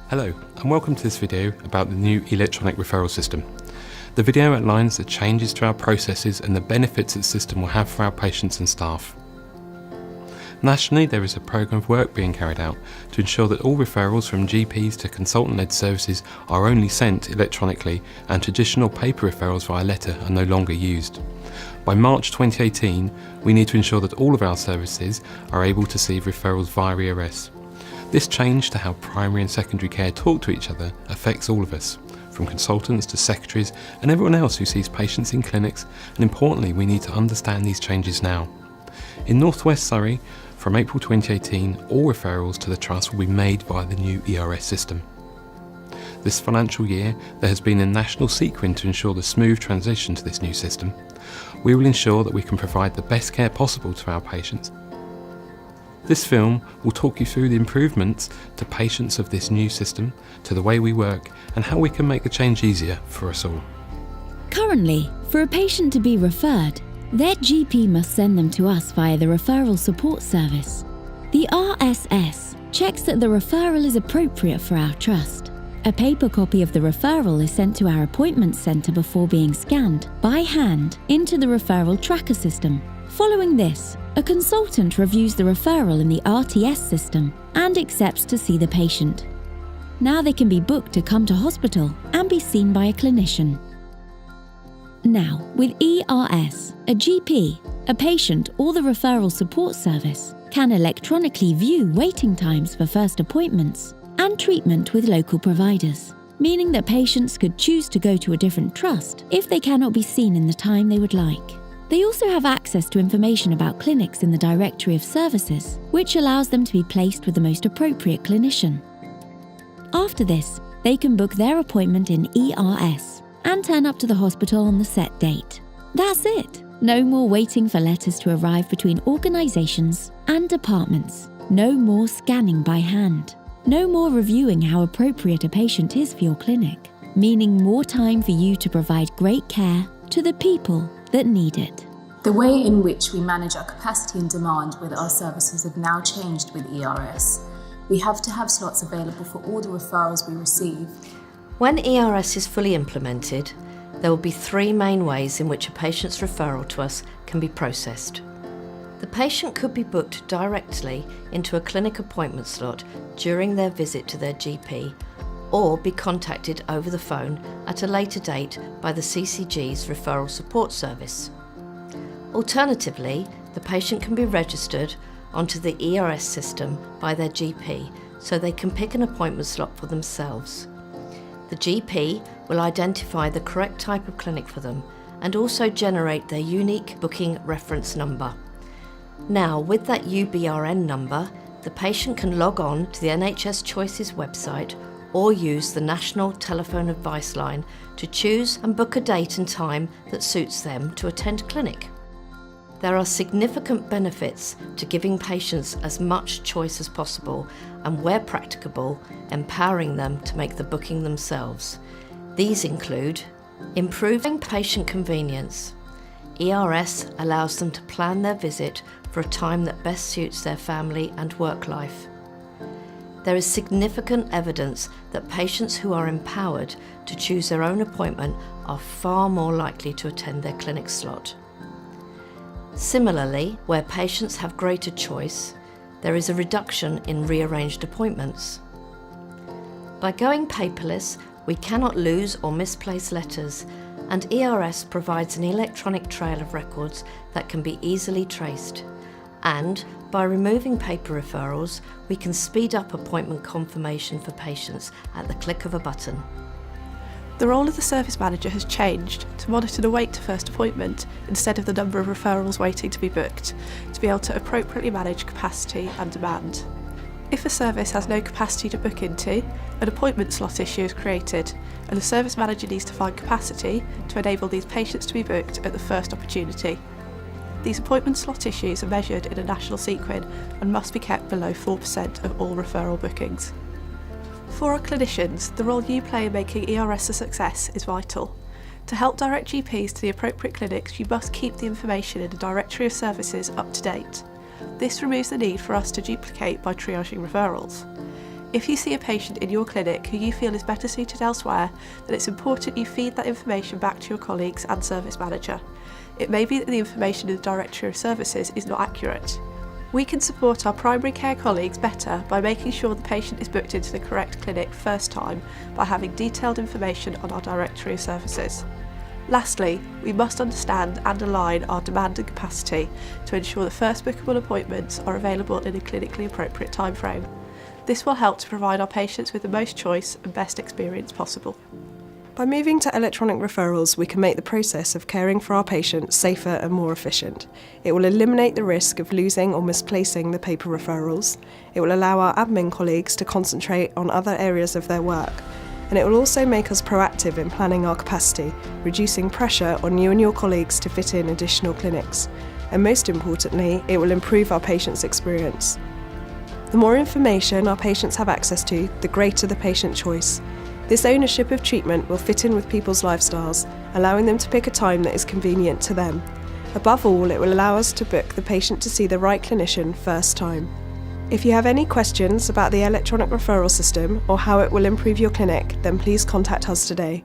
Hello and welcome to this video about the new electronic referral system. The video outlines the changes to our processes and the benefits the system will have for our patients and staff. Nationally, there is a programme of work being carried out to ensure that all referrals from GPs to consultant-led services are only sent electronically and traditional paper referrals via letter are no longer used. By March 2018, we need to ensure that all of our services are able to receive referrals via ERS. This change to how primary and secondary care talk to each other affects all of us, from consultants to secretaries and everyone else who sees patients in clinics, and importantly we need to understand these changes now. In North West Surrey, from April 2018, all referrals to the Trust will be made via the new ERS system. This financial year there has been a national sequin to ensure the smooth transition to this new system. We will ensure that we can provide the best care possible to our patients. This film will talk you through the improvements to patients of this new system, to the way we work, and how we can make the change easier for us all. Currently, for a patient to be referred, their GP must send them to us via the Referral Support Service. The RSS checks that the referral is appropriate for our trust. A paper copy of the referral is sent to our appointment centre before being scanned by hand into the referral tracker system. Following this, a consultant reviews the referral in the RTS system and accepts to see the patient. Now they can be booked to come to hospital and be seen by a clinician. Now, with ERS, a GP, a patient or the referral support service can electronically view waiting times for first appointments and treatment with local providers, meaning that patients could choose to go to a different trust if they cannot be seen in the time they would like. They also have access to information about clinics in the directory of services, which allows them to be placed with the most appropriate clinician. After this, they can book their appointment in ERS and turn up to the hospital on the set date. That's it! No more waiting for letters to arrive between organisations and departments. No more scanning by hand. No more reviewing how appropriate a patient is for your clinic, meaning more time for you to provide great care to the people that need it. The way in which we manage our capacity and demand with our services have now changed with ERS. We have to have slots available for all the referrals we receive. When ERS is fully implemented, there will be three main ways in which a patient's referral to us can be processed. The patient could be booked directly into a clinic appointment slot during their visit to their GP, or be contacted over the phone at a later date by the CCG's Referral Support Service. Alternatively, the patient can be registered onto the ERS system by their GP so they can pick an appointment slot for themselves. The GP will identify the correct type of clinic for them and also generate their unique booking reference number. Now, with that UBRN number, the patient can log on to the NHS Choices website or use the National Telephone Advice Line to choose and book a date and time that suits them to attend clinic. There are significant benefits to giving patients as much choice as possible and, where practicable, empowering them to make the booking themselves. These include improving patient convenience. ERS allows them to plan their visit for a time that best suits their family and work life. There is significant evidence that patients who are empowered to choose their own appointment are far more likely to attend their clinic slot. Similarly, where patients have greater choice, there is a reduction in rearranged appointments. By going paperless, we cannot lose or misplace letters, and ERS provides an electronic trail of records that can be easily traced. And by removing paper referrals, we can speed up appointment confirmation for patients at the click of a button. The role of the service manager has changed to monitor the wait to first appointment instead of the number of referrals waiting to be booked, to be able to appropriately manage capacity and demand. If a service has no capacity to book into, an appointment slot issue is created, and the service manager needs to find capacity to enable these patients to be booked at the first opportunity. These appointment slot issues are measured in a national sequin and must be kept below 4% of all referral bookings. For our clinicians, the role you play in making ERS a success is vital. To help direct GPs to the appropriate clinics, you must keep the information in the directory of services up to date. This removes the need for us to duplicate by triaging referrals. If you see a patient in your clinic who you feel is better suited elsewhere, then it's important you feed that information back to your colleagues and service manager. It may be that the information in the Directory of Services is not accurate. We can support our primary care colleagues better by making sure the patient is booked into the correct clinic first time by having detailed information on our Directory of Services. Lastly, we must understand and align our demand and capacity to ensure the first bookable appointments are available in a clinically appropriate timeframe. This will help to provide our patients with the most choice and best experience possible. By moving to electronic referrals, we can make the process of caring for our patients safer and more efficient. It will eliminate the risk of losing or misplacing the paper referrals. It will allow our admin colleagues to concentrate on other areas of their work. And it will also make us proactive in planning our capacity, reducing pressure on you and your colleagues to fit in additional clinics. And most importantly, it will improve our patients' experience. The more information our patients have access to, the greater the patient choice. This ownership of treatment will fit in with people's lifestyles, allowing them to pick a time that is convenient to them. Above all, it will allow us to book the patient to see the right clinician first time. If you have any questions about the electronic referral system or how it will improve your clinic, then please contact us today.